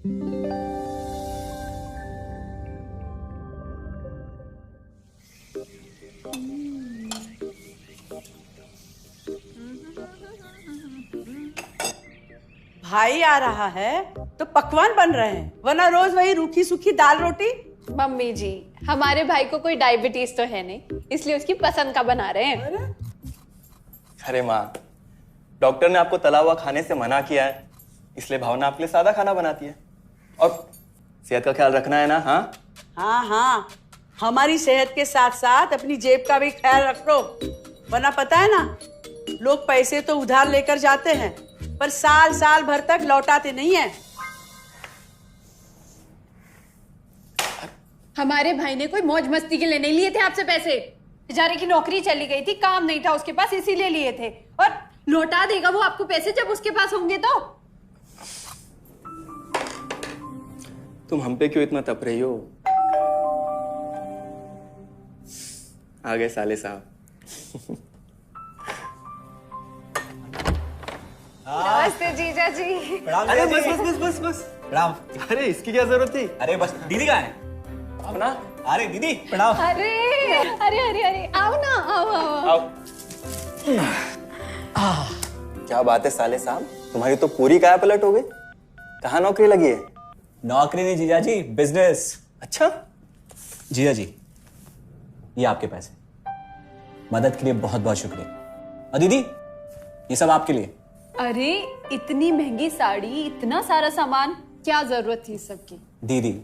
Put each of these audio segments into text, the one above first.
भाई आ रहा है तो पकवान बन रहे हैं, वरना रोज वही रूखी सूखी दाल रोटी। मम्मी जी, हमारे भाई को कोई डायबिटीज तो है नहीं, इसलिए उसकी पसंद का बना रहे हैं। अरे माँ, डॉक्टर ने आपको तला हुआ खाने से मना किया है, इसलिए भावना आपके लिए सादा खाना बनाती है। और सेहत का ख्याल रखना है ना? हाँ हाँ हाँ, हमारी सेहत के साथ साथ अपनी जेब का भी ख्याल रखो, वरना पता है ना, लोग पैसे तो उधार लेकर जाते हैं पर साल साल भर तक लौटाते नहीं है। हमारे भाई ने कोई मौज मस्ती के लिए नहीं लिए थे आपसे पैसे। बेचारे की नौकरी चली गई थी, काम नहीं था उसके पास, इसीलिए लिए थे। और लौटा देगा वो आपको पैसे जब उसके पास होंगे तो। तुम हम पे क्यों इतना तप रही हो? आ गए साले साहब। नमस्ते जीजा जी। अरे बस बस बस बस बस प्रणाम। अरे इसकी क्या जरूरत थी? अरे बस दीदी कहाँ है? अपना अरे दीदी प्रणाम। अरे अरे अरे अरे आओ ना, आओ आओ आओ। क्या बात है साले साहब, तुम्हारी तो पूरी काया पलट हो गई। कहाँ नौकरी लगी है? नौकरी नहीं जीजा जी, बिजनेस। अच्छा जीजा जी, ये आपके पैसे, मदद के लिए बहुत बहुत शुक्रिया। और दीदी, ये सब आपके लिए। अरे इतनी महंगी साड़ी, इतना सारा सामान, क्या जरूरत थी सबकी? दीदी,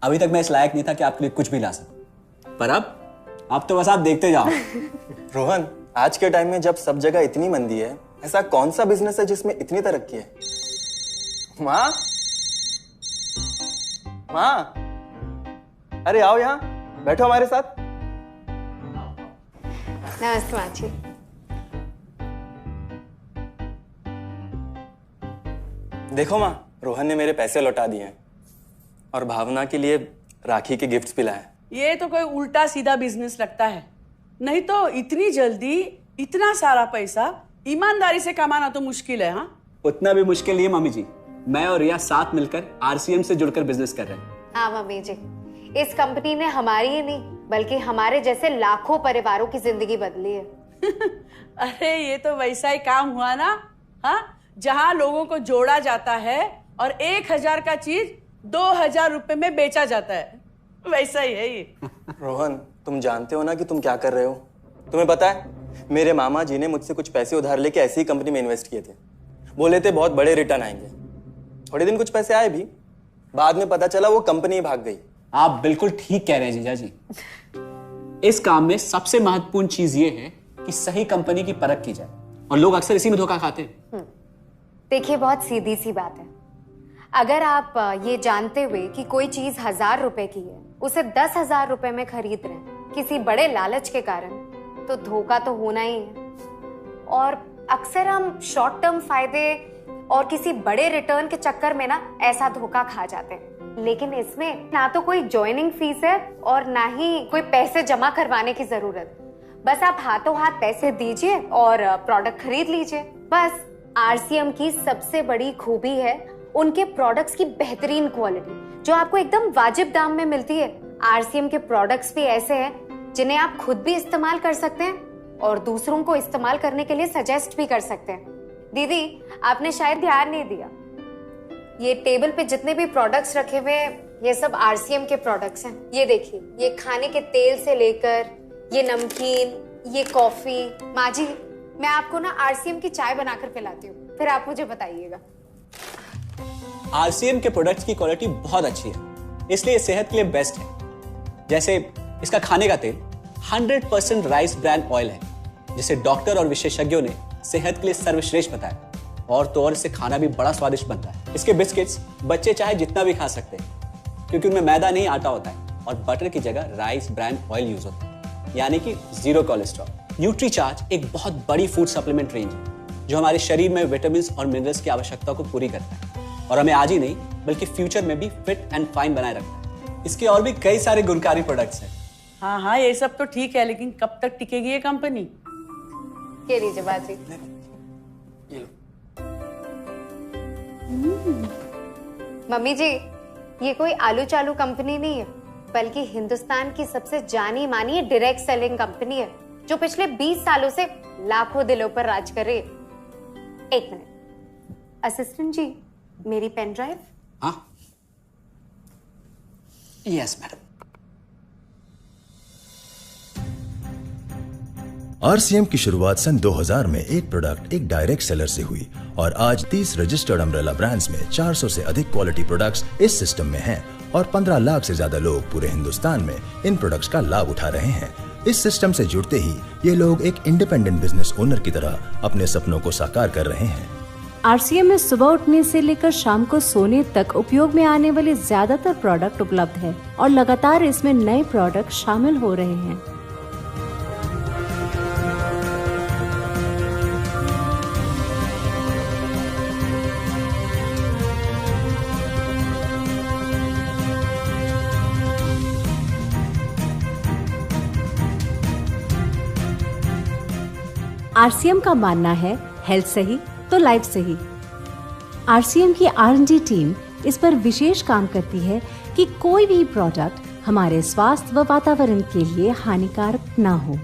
अभी तक मैं इस लायक नहीं था कि आपके लिए कुछ भी ला सकूं, पर अब तो बस आप देखते जाओ। रोहन, आज के टाइम में जब सब जगह इतनी मंदी है, ऐसा कौन सा बिजनेस है जिसमें इतनी तरक्की है? माँ, माँ, अरे आओ यहाँ बैठो हमारे साथ। नमस्ते माँ जी। देखो माँ, रोहन ने मेरे पैसे लौटा दिए हैं और भावना के लिए राखी के गिफ्ट्स भी लाए। ये तो कोई उल्टा सीधा बिजनेस लगता है, नहीं तो इतनी जल्दी इतना सारा पैसा ईमानदारी से कमाना तो मुश्किल है। हाँ, उतना भी मुश्किल नहीं है मम्मी जी, मैं और रिया साथ मिलकर आरसीएम से जुड़कर बिजनेस कर रहे हैं। हाँ मम्मी जी, इस कंपनी ने हमारी ही नहीं बल्कि हमारे जैसे लाखों परिवारों की जिंदगी बदली है। अरे ये तो वैसा ही काम हुआ ना, हाँ, जहाँ लोगों को जोड़ा जाता है और 1000 का चीज 2000 रुपए में बेचा जाता है, वैसा ही है ये। रोहन, तुम जानते हो ना कि तुम क्या कर रहे हो? तुम्हें पता है, मेरे मामा जी ने मुझसे कुछ पैसे उधार लेके ऐसी ही कंपनी में इन्वेस्ट किए थे। बोले थे बहुत बड़े रिटर्न आएंगे। थोड़े दिन कुछ पैसे आए भी, बाद में पता चला वो कंपनी ही भाग गई। आप बिल्कुल ठीक कह रहे हैं जीजा जी। इस काम में सबसे महत्वपूर्ण चीज ये है कि सही कंपनी की परख की जाए, और लोग अक्सर इसी में धोखा खाते हैं। देखिए, बहुत सीधी सी बात है। अगर आप ये जानते हुए कि कोई चीज 1000 रुपए की है, उसे 10,000 रुपए में खरीद रहे हैं किसी बड़े लालच के कारण, तो धोखा तो होना ही है। और अक्सर हम शॉर्ट टर्म फायदे और किसी बड़े रिटर्न के चक्कर में ना ऐसा धोखा खा जाते हैं। लेकिन इसमें ना तो कोई ज्वाइनिंग फीस है और ना ही कोई पैसे जमा करवाने की जरूरत। बस आप हाथों हाथ पैसे दीजिए और प्रोडक्ट खरीद लीजिए। बस आरसीएम की सबसे बड़ी खूबी है उनके प्रोडक्ट्स की बेहतरीन क्वालिटी, जो आपको एकदम वाजिब दाम में मिलती है। आरसीएम के प्रोडक्ट्स भी ऐसे हैं जिन्हें आप खुद भी इस्तेमाल कर सकते हैं और दूसरों को इस्तेमाल करने के लिए सजेस्ट भी कर सकते हैं। दीदी, आपने शायद ध्यान नहीं दिया, ये टेबल पे जितने भी प्रोडक्ट्स रखे हुए हैं, ये सब आरसीएम के प्रोडक्ट्स हैं। ये देखिए, ये खाने के तेल से लेकर ये नमकीन, ये कॉफी। माँ जी, मैं आपको ना आरसीएम की चाय बनाकर पिलाती हूँ, फिर आप मुझे बताइएगा। आरसीएम के प्रोडक्ट्स की क्वालिटी बहुत अच्छी है, इसलिए सेहत के लिए बेस्ट है। जैसे इसका खाने का तेल 100% राइस ब्रांड ऑयल है, जिसे डॉक्टर और विशेषज्ञों ने सेहत के लिए सर्वश्रेष्ठ बताया। और तो और इससे खाना भी बड़ा स्वादिष्ट बनता है। इसके बिस्किट्स बच्चे चाहे जितना भी खा सकते हैं, क्योंकि उनमें मैदा नहीं आटा होता है, और बटर की जगह राइस ब्रांड ऑयल यूज होता है, यानी कि 0 कोलेस्ट्रॉल। न्यूट्रीचार्ज एक बहुत बड़ी फूड सप्लीमेंट रेंज है, जो हमारे शरीर में विटामिन और मिनरल्स की आवश्यकता को पूरी करता है, और हमें आज ही नहीं बल्कि फ्यूचर में भी फिट एंड फाइन बनाए रखता है। इसके और भी कई सारे गुणकारी प्रोडक्ट्स हैं। हाँ हाँ, ये सब तो ठीक है, लेकिन कब तक टिकेगी ये कंपनी? ये लीजिए बाजी। ये लो। मम्मी जी, ये कोई आलू चालू कंपनी नहीं है, बल्कि हिंदुस्तान की सबसे जानी मानी डायरेक्ट सेलिंग कंपनी है, जो पिछले 20 सालों से लाखों दिलों पर राज कर रही है। एक मिनट असिस्टेंट जी, मेरी पेन ड्राइव। हाँ, यस मैडम। आरसीएम की शुरुआत सन 2000 में एक प्रोडक्ट एक डायरेक्ट सेलर से हुई और आज 30 रजिस्टर्ड अम्ब्रेला ब्रांड्स में 400 से अधिक क्वालिटी प्रोडक्ट्स इस सिस्टम में हैं और 15 लाख से ज्यादा लोग पूरे हिंदुस्तान में इन प्रोडक्ट्स का लाभ उठा रहे हैं। इस सिस्टम से जुड़ते ही ये लोग एक इंडिपेंडेंट बिजनेस ओनर की तरह अपने सपनों को साकार कर रहे हैं। आरसीएम में सुबह उठने से लेकर शाम को सोने तक उपयोग में आने वाले ज्यादातर प्रोडक्ट उपलब्ध है और लगातार इसमें नए प्रोडक्ट शामिल हो रहे हैं। आरसीएम का मानना है हेल्थ सही तो लाइफ सही। आरसीएम की R&D टीम इस पर विशेष काम करती है कि कोई भी प्रोडक्ट हमारे स्वास्थ्य व वातावरण के लिए हानिकारक ना हो।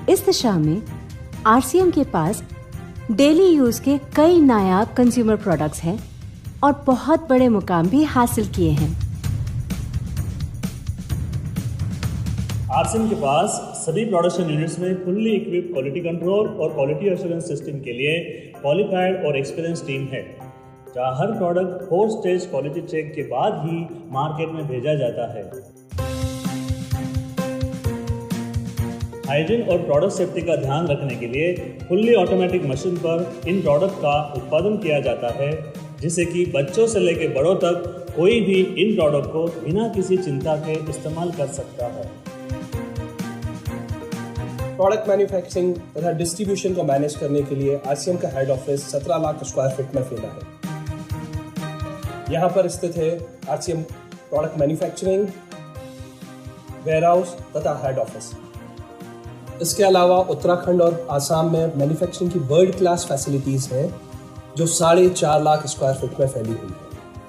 इस दिशा में आरसीएम के पास डेली यूज के कई नायाब कंज्यूमर प्रोडक्ट्स हैं और बहुत बड़े मुकाम भी हासिल किए हैं। आरसीएम के पास सभी प्रोडक्शन यूनिट्स में फुल्ली इक्विप्ड क्वालिटी कंट्रोल और क्वालिटी एश्योरेंस सिस्टम के लिए क्वालिफाइड और एक्सपीरियंस टीम है, जहां हर प्रोडक्ट 4 स्टेज क्वालिटी चेक के बाद ही मार्केट में भेजा जाता है। हाइजीन और प्रोडक्ट सेफ्टी का ध्यान रखने के लिए फुल्ली ऑटोमेटिक मशीन पर इन प्रोडक्ट का उत्पादन किया जाता है, जिससे कि बच्चों से लेकर बड़ों तक कोई भी इन प्रोडक्ट को बिना किसी चिंता के इस्तेमाल कर सकता है। प्रोडक्ट मैन्युफैक्चरिंग तथा डिस्ट्रीब्यूशन को मैनेज करने के लिए आरसीएम का head office 17 lakh square feet में फैला है। यहाँ पर स्थित है आरसीएम प्रोडक्ट मैन्युफैक्चरिंग, वेयरहाउस तथा हेड ऑफिस। इसके अलावा उत्तराखंड और आसाम में मैन्युफैक्चरिंग की वर्ल्ड क्लास फैसिलिटीज़ हैं, जो 4.5 लाख स्क्वायर फीट में फैली हुई है।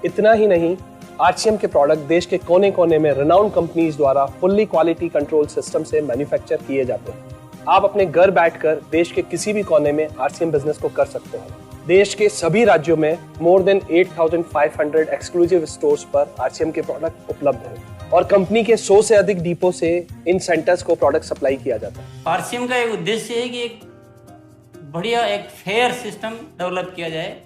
इतना ही नहीं, आरसीएम के प्रोडक्ट देश के कोने कोने में रिनाउंड कंपनीज द्वारा फुल्ली क्वालिटी कंट्रोल सिस्टम से मैन्युफैक्चर किए जाते हैं। आप अपने घर बैठकर देश के किसी भी कोने में आरसीएम बिजनेस को कर सकते हैं। देश के सभी राज्यों में मोर देन 8,500 एक्सक्लूसिव स्टोर्स पर आरसीएम के प्रोडक्ट उपलब्ध हैं और कंपनी के 100 से अधिक डिपो से इन सेंटर्स को प्रोडक्ट सप्लाई किया जाता है। आरसीएम का एक उद्देश्य है कि एक बढ़िया एक फेयर सिस्टम डेवलप किया जाए,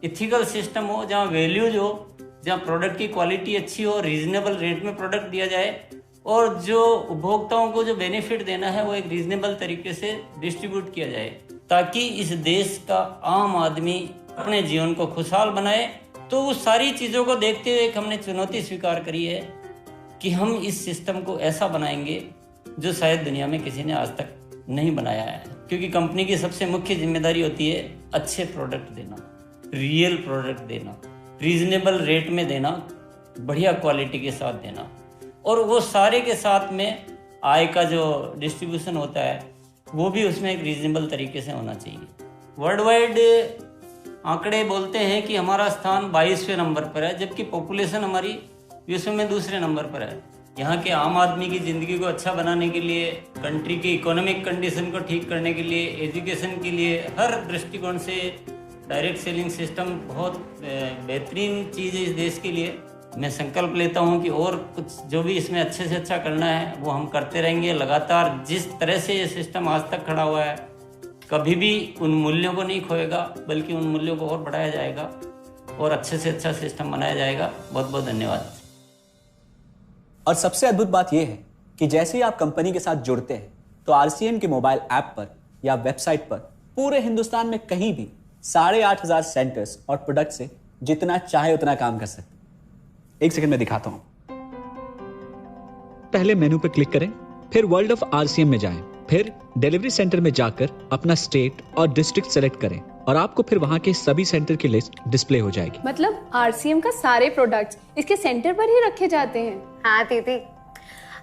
इथिकल सिस्टम हो, जहाँ वैल्यूज हो, जहाँ प्रोडक्ट की क्वालिटी अच्छी हो, रीजनेबल रेट में प्रोडक्ट दिया जाए और जो उपभोक्ताओं को जो बेनिफिट देना है वो एक रीजनेबल तरीके से डिस्ट्रीब्यूट किया जाए, ताकि इस देश का आम आदमी अपने जीवन को खुशहाल बनाए। तो उस सारी चीज़ों को देखते हुए एक हमने चुनौती स्वीकार करी है कि हम इस सिस्टम को ऐसा बनाएंगे जो शायद दुनिया में किसी ने आज तक नहीं बनाया है, क्योंकि कंपनी की सबसे मुख्य जिम्मेदारी होती है अच्छे प्रोडक्ट देना, रियल प्रोडक्ट देना, रीजनेबल रेट में देना, बढ़िया क्वालिटी के साथ देना, और वो सारे के साथ में आय का जो डिस्ट्रीब्यूशन होता है वो भी उसमें एक रीजनेबल तरीके से होना चाहिए। वर्ल्ड वाइड आंकड़े बोलते हैं कि हमारा स्थान 22वें नंबर पर है, जबकि पॉपुलेशन हमारी विश्व में दूसरे नंबर पर है। यहाँ के आम आदमी की ज़िंदगी को अच्छा बनाने के लिए, कंट्री की इकोनॉमिक कंडीशन को ठीक करने के लिए, एजुकेशन के लिए, हर दृष्टिकोण से डायरेक्ट सेलिंग सिस्टम बहुत बेहतरीन चीज़ है इस देश के लिए। मैं संकल्प लेता हूं कि और कुछ जो भी इसमें अच्छे से अच्छा करना है वो हम करते रहेंगे लगातार। जिस तरह से ये सिस्टम आज तक खड़ा हुआ है, कभी भी उन मूल्यों को नहीं खोएगा, बल्कि उन मूल्यों को और बढ़ाया जाएगा और अच्छे से अच्छा सिस्टम बनाया जाएगा। बहुत बहुत धन्यवाद। और सबसे अद्भुत बात यह है कि जैसे ही आप कंपनी के साथ जुड़ते हैं तो आरसीएम के मोबाइल ऐप पर या वेबसाइट पर पूरे हिंदुस्तान में कहीं भी 8,500 सेंटर्स और प्रोडक्ट से जितना चाहे उतना काम कर सकते हैं। एक सेकंड में दिखाता हूं। पहले मेनू पर क्लिक करें, फिर वर्ल्ड ऑफ आरसीएम में जाएं, फिर डिलीवरी सेंटर में जाकर अपना स्टेट और डिस्ट्रिक्ट सेलेक्ट करें और आपको फिर वहां के सभी सेंटर की लिस्ट डिस्प्ले हो जाएगी। मतलब आरसीएम का सारे प्रोडक्ट्स इसके सेंटर पर ही रखे जाते हैं? हाँ दीदी,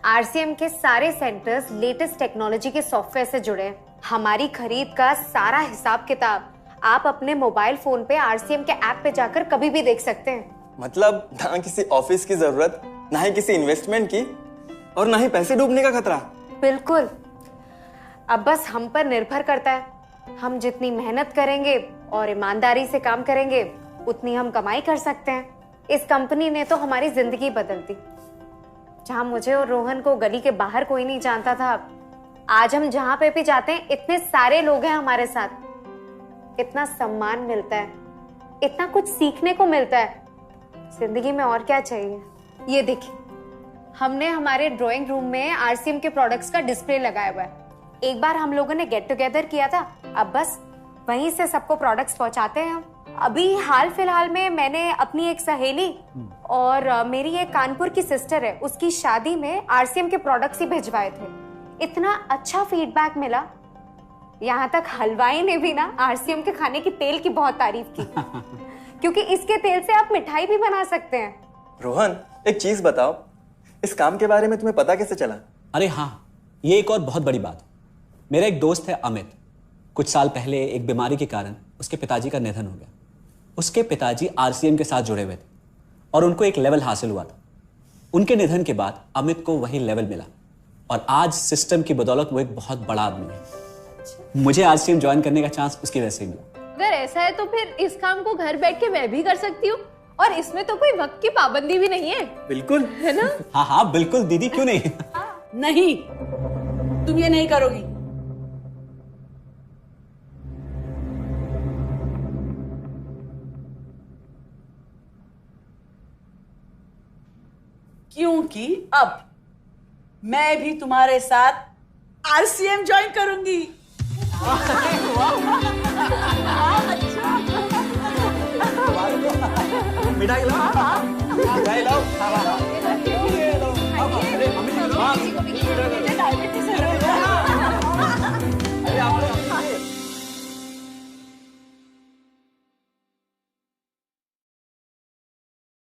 आरसीएम के सारे सेंटर्स लेटेस्ट टेक्नोलॉजी के सॉफ्टवेयर से जुड़े हैं। हमारी खरीद का सारा हिसाब किताब आप अपने मोबाइल फोन पे आरसीएम के ऐप पे जाकर कभी भी देख सकते हैं। मतलब ना किसी ऑफिस की जरूरत, ना ही किसी इन्वेस्टमेंट की, और ना ही पैसे डूबने का खतरा। बिल्कुल। अब बस हम पर निर्भर करता है। हम जितनी मेहनत करेंगे और ईमानदारी से काम करेंगे उतनी हम कमाई कर सकते हैं। इस कंपनी ने तो हमारी जिंदगी बदल दी। जहां मुझे और रोहन को गली के बाहर कोई नहीं जानता था, आज हम जहां पे भी जाते हैं इतने सारे लोग हैं हमारे साथ। इतना सम्मान मिलता है, इतना कुछ सीखने को मिलता है। जिंदगी में और क्या चाहिए। ये देखिए, हमने हमारे ड्राइंग रूम में आरसीएम के प्रोडक्ट्स का डिस्प्ले लगाया हुआ है। एक बार हम लोगों ने गेट टुगेदर किया था, अब बस वहीं से सबको प्रोडक्ट्स पहुंचाते हैं हम। अभी हाल फिलहाल में मैंने अपनी एक सहेली और मेरी एक कानपुर की सिस्टर है, उसकी शादी में आरसीएम के प्रोडक्ट्स ही भिजवाए थे। इतना अच्छा फीडबैक मिला, यहाँ तक हलवाई ने भी ना आरसीएम के खाने की तेल की बहुत तारीफ की क्योंकि इसके तेल से आप मिठाई भी बना सकते हैं। रोहन, एक चीज बताओ, इस काम के बारे में तुम्हें पता कैसे चला? अरे हाँ, ये एक और बहुत बड़ी बात। मेरा एक दोस्त है अमित, कुछ साल पहले एक बीमारी के कारण उसके पिताजी का निधन हो गया। उसके पिताजी आरसीएम के साथ जुड़े हुए थे और उनको एक लेवल हासिल हुआ था। उनके निधन के बाद अमित को वही लेवल मिला और आज सिस्टम की बदौलत वो एक बहुत बड़ा आदमी है। मुझे आरसीएम ज्वाइन करने का चांस उसकी वजह से ही मिला। अगर ऐसा है तो फिर इस काम को घर बैठ के मैं भी कर सकती हूँ, और इसमें तो कोई वक्त की पाबंदी भी नहीं है। बिल्कुल, है ना? हाँ हाँ बिल्कुल दीदी, क्यों नहीं। नहीं, तुम ये नहीं करोगी। क्योंकि अब मैं भी तुम्हारे साथ आरसीएम ज्वाइन करूंगी। मिठाई लाओ।